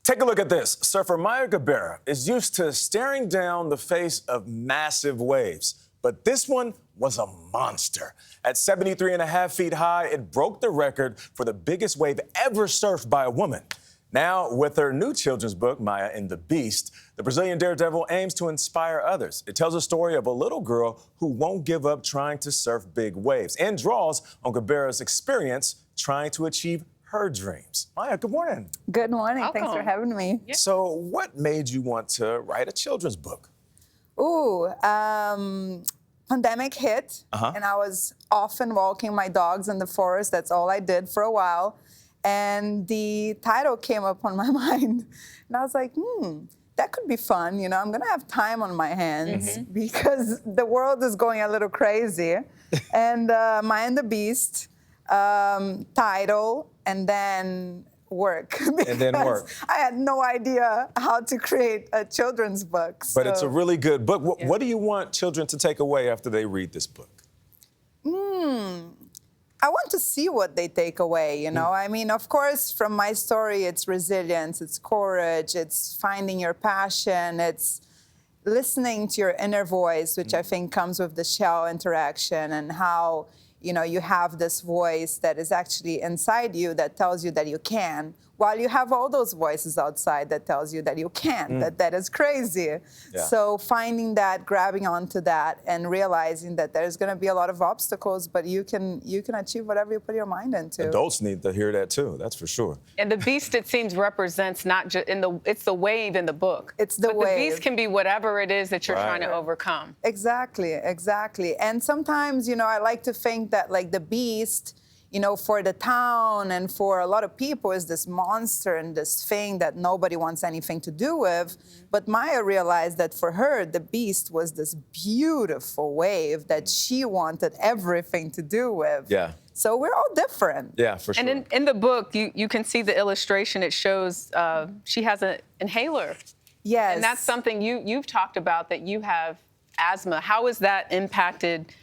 Take a look at this. Surfer Maya Gabeira is used to staring down the face of massive waves, but this one was a monster. At 73 and a half feet high, it broke the record for the biggest wave ever surfed by a woman. Now, with her new children's book, Maya and the Beast, the Brazilian daredevil aims to inspire others. It tells a story of a little girl who won't give up trying to surf big waves and draws on Gabeira's experience trying to achieve her dreams. Maya, good morning. Good morning. Welcome. Thanks for having me. Yeah. So what made you want to write a children's book? Pandemic hit, and I was often walking my dogs in the forest. That's all I did for a while. And the title came up on my mind. And I was like, that could be fun. You know, I'm going to have time on my hands because the world is going a little crazy. And Maya and the Beast, title, and then work. And then work. I had no idea how to create a children's book. But it's a really good book. What do you want children to take away after they read this book? I want to see what they take away, you know? I mean, of course, from my story, it's resilience, it's courage, it's finding your passion, it's listening to your inner voice, which I think comes with the shell interaction, and how, you know, you have this voice that is actually inside you that tells you that you can, while you have all those voices outside that tells you that you can't, that is crazy. Yeah. So finding that, grabbing onto that, and realizing that there's going to be a lot of obstacles, but you can achieve whatever you put your mind into. Adults need to hear that too, that's for sure. And the beast, it seems, represents not just it's the wave in the book. It's the but wave. The beast can be whatever it is that you're Right. trying to overcome. Exactly. And sometimes, you know, I like to think that, like, the beast, you know, for the town and for a lot of people is this monster and this thing that nobody wants anything to do with. But Maya realized that for her, the beast was this beautiful wave that she wanted everything to do with. Yeah. So we're all different. Yeah, for sure. And in the book, you can see the illustration. It shows she has an inhaler. Yes. And that's something you've talked about, that you have asthma. How has that impacted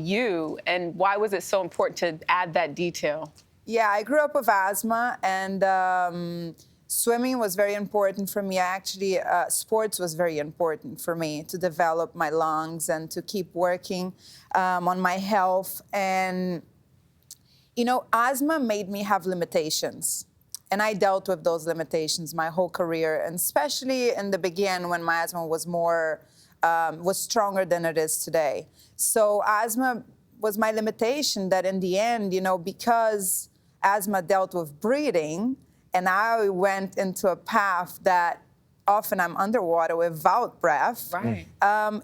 you, and why was it so important to add that detail? Yeah, I grew up with asthma, and swimming was very important for me. Actually, sports was very important for me to develop my lungs and to keep working on my health. And, you know, asthma made me have limitations. And I dealt with those limitations my whole career, and especially in the beginning when my asthma was was stronger than it is today. So asthma was my limitation that in the end, you know, because asthma dealt with breathing, and I went into a path that often I'm underwater without breath, Right.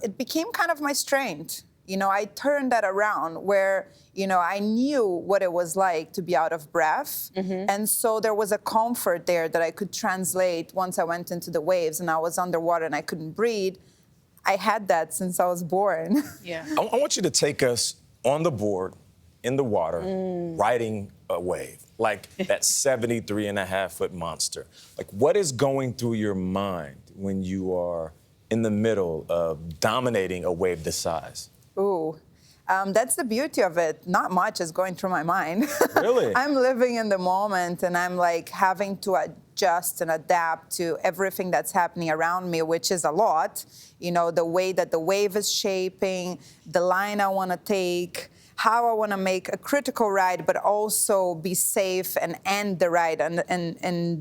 It became kind of my strength. You know, I turned that around where, you know, I knew what it was like to be out of breath. And so there was a comfort there that I could translate once I went into the waves and I was underwater and I couldn't breathe. I had that since I was born. Yeah. I want you to take us on the board, in the water, riding a wave, like that 73 and a half foot monster. Like, what is going through your mind when you are in the middle of dominating a wave this size? Ooh, that's the beauty of it. Not much is going through my mind. Really? I'm living in the moment, and I'm like having to adjust and adapt to everything that's happening around me, which is a lot. You know, the way that the wave is shaping, the line I want to take, how I want to make a critical ride, but also be safe and end the ride and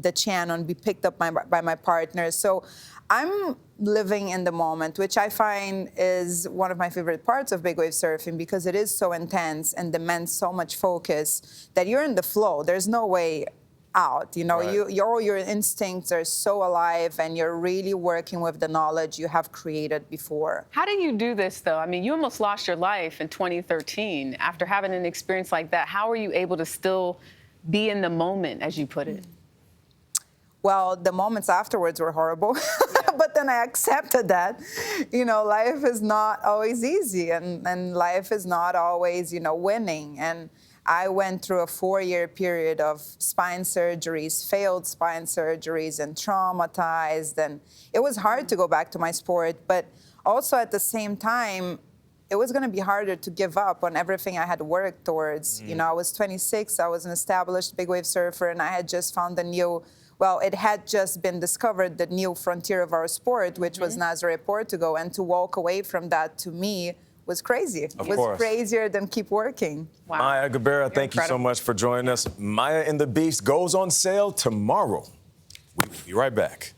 the channel and be picked up by my partner. So I'm living in the moment, which I find is one of my favorite parts of big wave surfing, because it is so intense and demands so much focus that you're in the flow. There's no way out. You know, Right. your instincts are so alive, and you're really working with the knowledge you have created before. How do you do this, though? I mean, you almost lost your life in 2013 after having an experience like that. How are you able to still be in the moment, as you put it? Well, the moments afterwards were horrible, but then I accepted that, you know, life is not always easy, and life is not always, you know, winning. And I went through a 4-year period of spine surgeries, failed spine surgeries, and traumatized. And it was hard to go back to my sport, but also at the same time, it was going to be harder to give up on everything I had worked towards. You know, I was 26, I was an established big wave surfer, and I had just found a new well, it had just been discovered, the new frontier of our sport, which was Nazaré, Portugal, and to walk away from that, to me, was crazy. Of It was course. crazier than keep working. Wow. Maya Gabeira, You're thank you so incredible. much for joining us. Maya and the Beast goes on sale tomorrow. We'll be right back.